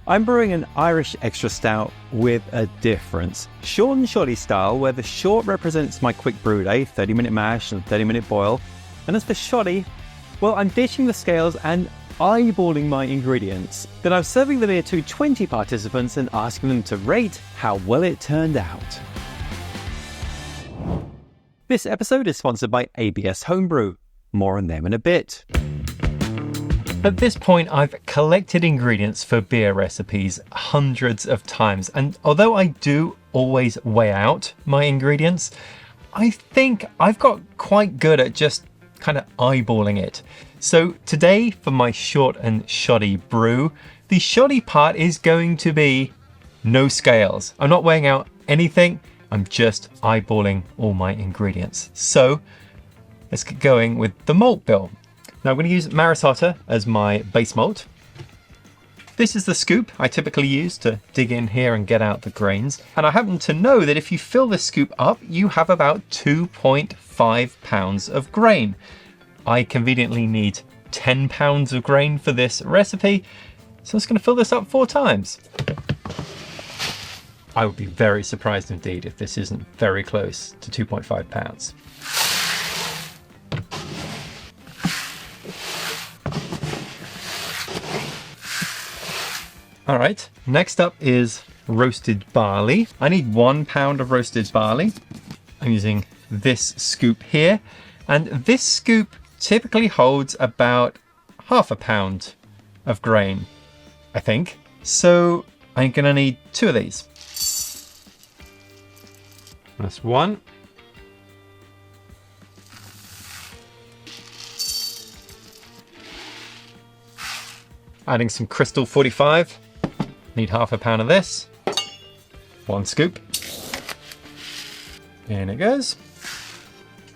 I'm brewing an Irish Extra Stout with a difference. Short and shoddy style, where the short represents my quick brew day, 30-minute mash and 30-minute boil. And as for shoddy, well, I'm ditching the scales and eyeballing my ingredients. Then I'm serving the beer to 20 participants and asking them to rate how well it turned out. This episode is sponsored by ABS Homebrew. More on them in a bit. At this point, I've collected ingredients for beer recipes hundreds of times, and although I do always weigh out my ingredients, I think I've got quite good at just kind of eyeballing it. So today, for my short and shoddy brew, the shoddy part is going to be no scales. I'm not weighing out anything, I'm just eyeballing all my ingredients. So let's get going with the malt bill. Now I'm going to use Maris Otter as my base malt. This is the scoop I typically use to dig in here and get out the grains. And I happen to know that if you fill this scoop up, you have about 2.5 pounds of grain. I conveniently need 10 pounds of grain for this recipe, so I'm just going to fill this up 4 times. I would be very surprised indeed if this isn't very close to 2.5 pounds. All right, next up is roasted barley. I need 1 pound of roasted barley. I'm using this scoop here, and this scoop typically holds about half a pound of grain, I think. So I'm gonna need 2 of these. That's 1. Adding some Crystal 45. Need half a pound of this. 1 scoop. In it goes.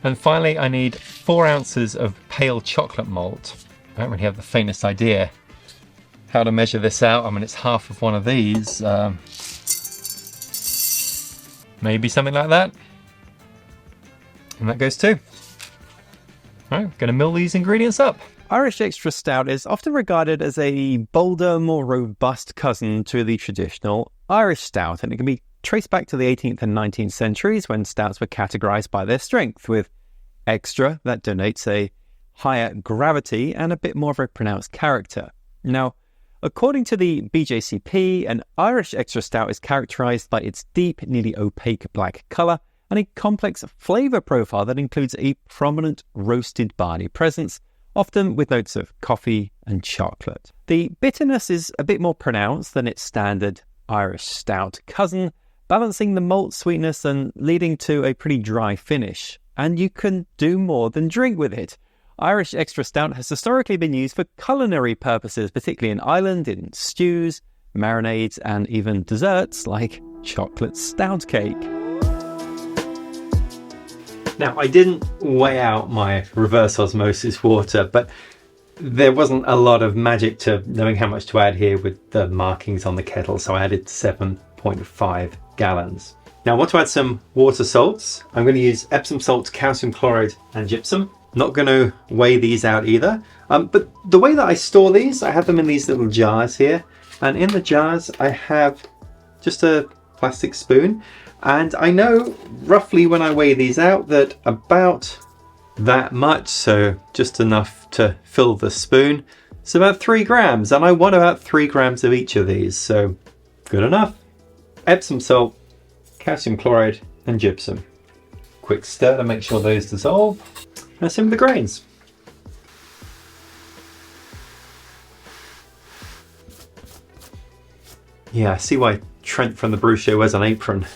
And finally, I need 4 ounces of pale chocolate malt. I don't really have the faintest idea how to measure this out. I mean, it's half of one of these. Maybe something like that. And that goes too. All right, gonna mill these ingredients up. Irish Extra Stout is often regarded as a bolder, more robust cousin to the traditional Irish Stout, and it can be traced back to the 18th and 19th centuries when stouts were categorized by their strength, with extra that denotes a higher gravity and a bit more of a pronounced character. Now, according to the BJCP, an Irish Extra Stout is characterized by its deep, nearly opaque black color and a complex flavor profile that includes a prominent roasted barley presence, often with notes of coffee and chocolate. The bitterness is a bit more pronounced than its standard Irish Stout cousin, balancing the malt sweetness and leading to a pretty dry finish. And you can do more than drink with it. Irish Extra Stout has historically been used for culinary purposes, particularly in Ireland, in stews, marinades, and even desserts like chocolate stout cake. Now, I didn't weigh out my reverse osmosis water, but there wasn't a lot of magic to knowing how much to add here with the markings on the kettle, so I added 7.5 gallons. Now I want to add some water salts. I'm going to use Epsom salts, calcium chloride and gypsum. Not going to weigh these out either, but the way that I store these, I have them in these little jars here, and in the jars I have just a plastic spoon. And I know roughly when I weigh these out that about that much, so just enough to fill the spoon, it's about 3 grams, and I want about 3 grams of each of these, so good enough. Epsom salt, calcium chloride and gypsum. Quick stir to make sure those dissolve, and some of the grains. Yeah, I see why Trent from the Brew Show wears an apron.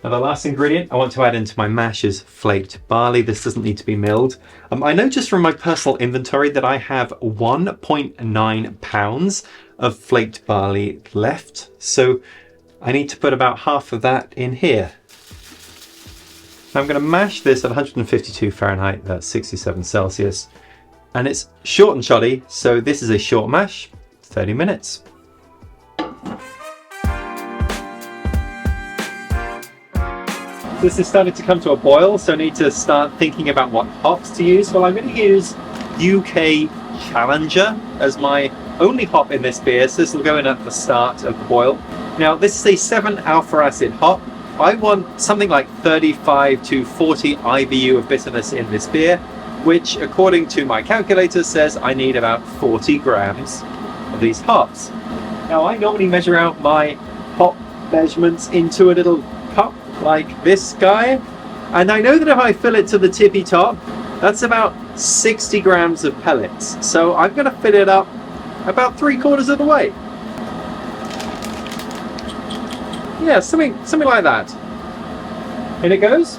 Now the last ingredient I want to add into my mash is flaked barley. This doesn't need to be milled. I know just from my personal inventory that I have 1.9 pounds of flaked barley left. So I need to put about half of that in here. Now I'm going to mash this at 152 Fahrenheit, that's 67 Celsius. And it's short and shoddy, so this is a short mash, 30 minutes. This is starting to come to a boil, so I need to start thinking about what hops to use. Well, I'm going to use UK Challenger as my only hop in this beer, so this will go in at the start of the boil. Now, this is a 7 alpha acid hop. I want something like 35 to 40 IBU of bitterness in this beer, which, according to my calculator, says I need about 40 grams of these hops. Now, I normally measure out my hop measurements into a little cup like this guy, and I know that if I fill it to the tippy top, that's about 60 grams of pellets. So I'm going to fill it up about 3/4 of the way. Yeah, something like that. In it goes.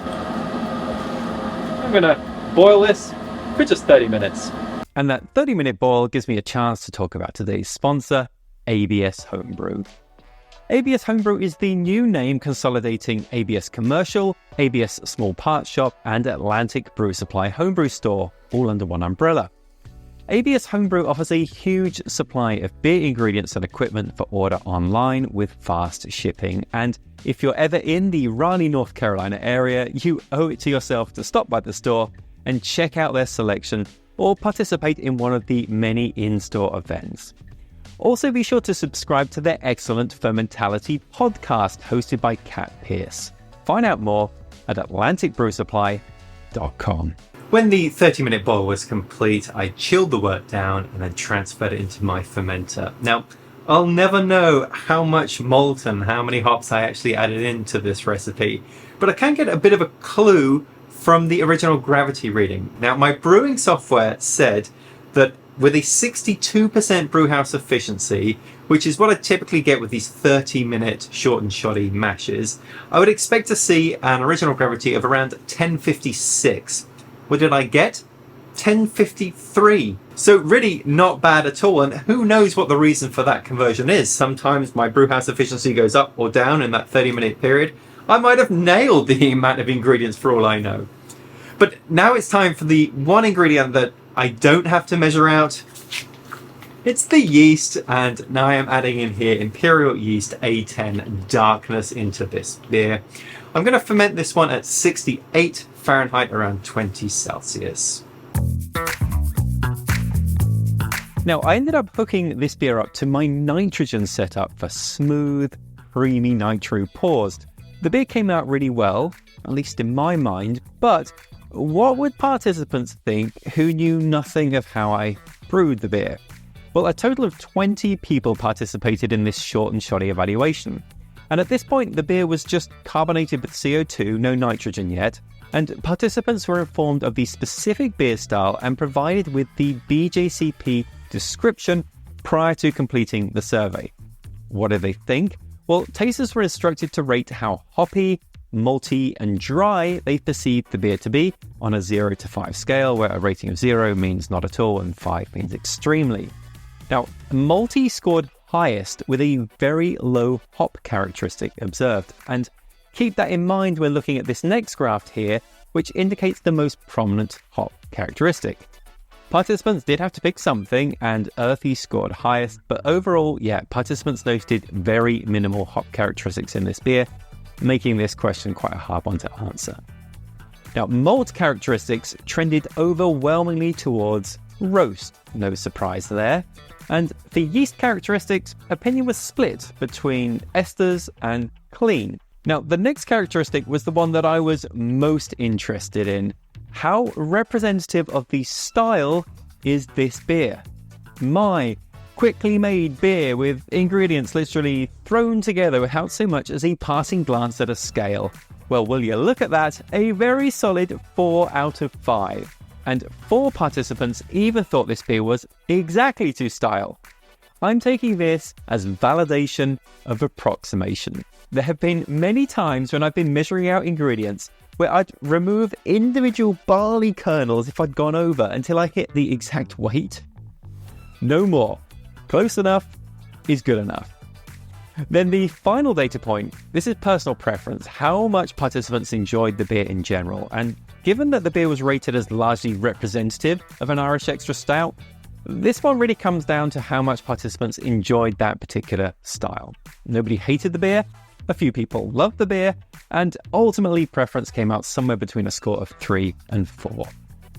I'm going to boil this for just 30 minutes. And that 30-minute boil gives me a chance to talk about today's sponsor, ABS Homebrew. ABS Homebrew is the new name consolidating ABS Commercial, ABS Small Parts Shop, and Atlantic Brew Supply Homebrew Store, all under one umbrella. ABS Homebrew offers a huge supply of beer ingredients and equipment for order online with fast shipping. And if you're ever in the Raleigh, North Carolina area, you owe it to yourself to stop by the store and check out their selection or participate in one of the many in-store events. Also, be sure to subscribe to their excellent Fermentality podcast hosted by Kat Pierce. Find out more at atlanticbrewsupply.com. When the 30-minute boil was complete, I chilled the wort down and then transferred it into my fermenter. Now, I'll never know how much malt and how many hops I actually added into this recipe, but I can get a bit of a clue from the original gravity reading. Now, my brewing software said that with a 62% brewhouse efficiency, which is what I typically get with these 30-minute short and shoddy mashes, I would expect to see an original gravity of around 1056. What did I get? 1053. So really not bad at all, and who knows what the reason for that conversion is. Sometimes my brewhouse efficiency goes up or down in that 30-minute period. I might have nailed the amount of ingredients for all I know. But now it's time for the one ingredient that I don't have to measure out. It's the yeast, and now I am adding in here Imperial Yeast A10 Darkness into this beer. I'm going to ferment this one at 68 Fahrenheit, around 20 Celsius. Now, I ended up hooking this beer up to my nitrogen setup for smooth, creamy nitro pours. The beer came out really well, at least in my mind, but what would participants think who knew nothing of how I brewed the beer? Well, a total of 20 people participated in this short and shoddy evaluation. And at this point, the beer was just carbonated with CO2, no nitrogen yet, and participants were informed of the specific beer style and provided with the BJCP description prior to completing the survey. What did they think? Well, tasters were instructed to rate how hoppy, malty, and dry they perceived the beer to be on a 0 to 5 scale, where a rating of 0 means not at all and 5 means extremely. Now, malty scored highest with a very low hop characteristic observed, and keep that in mind when looking at this next graph here, which indicates the most prominent hop characteristic. Participants did have to pick something, and earthy scored highest, but overall, participants noted very minimal hop characteristics in this beer, making this question quite a hard one to answer. Now, malt characteristics trended overwhelmingly towards roast, no surprise there, and for yeast characteristics, opinion was split between esters and clean. Now, the next characteristic was the one that I was most interested in. How representative of the style is this beer? My quickly made beer with ingredients literally thrown together without so much as a passing glance at a scale. Well, will you look at that? A very solid 4 out of 5. And 4 participants even thought this beer was exactly to style. I'm taking this as validation of approximation. There have been many times when I've been measuring out ingredients where I'd remove individual barley kernels if I'd gone over until I hit the exact weight. No more. Close enough is good enough. Then the final data point, this is personal preference, how much participants enjoyed the beer in general. And given that the beer was rated as largely representative of an Irish Extra Stout, this one really comes down to how much participants enjoyed that particular style. Nobody hated the beer, a few people loved the beer, and ultimately preference came out somewhere between a score of 3 and 4.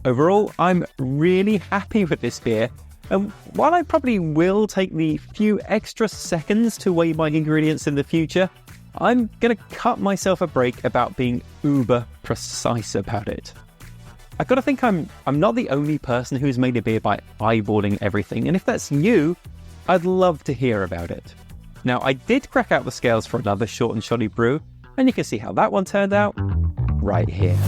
Overall, I'm really happy with this beer, And while I probably will take the few extra seconds to weigh my ingredients in the future, I'm going to cut myself a break about being uber precise about it. I've got to think I'm not the only person who's made a beer by eyeballing everything, and if that's you, I'd love to hear about it. Now, I did crack out the scales for another short and shoddy brew, and you can see how that one turned out right here.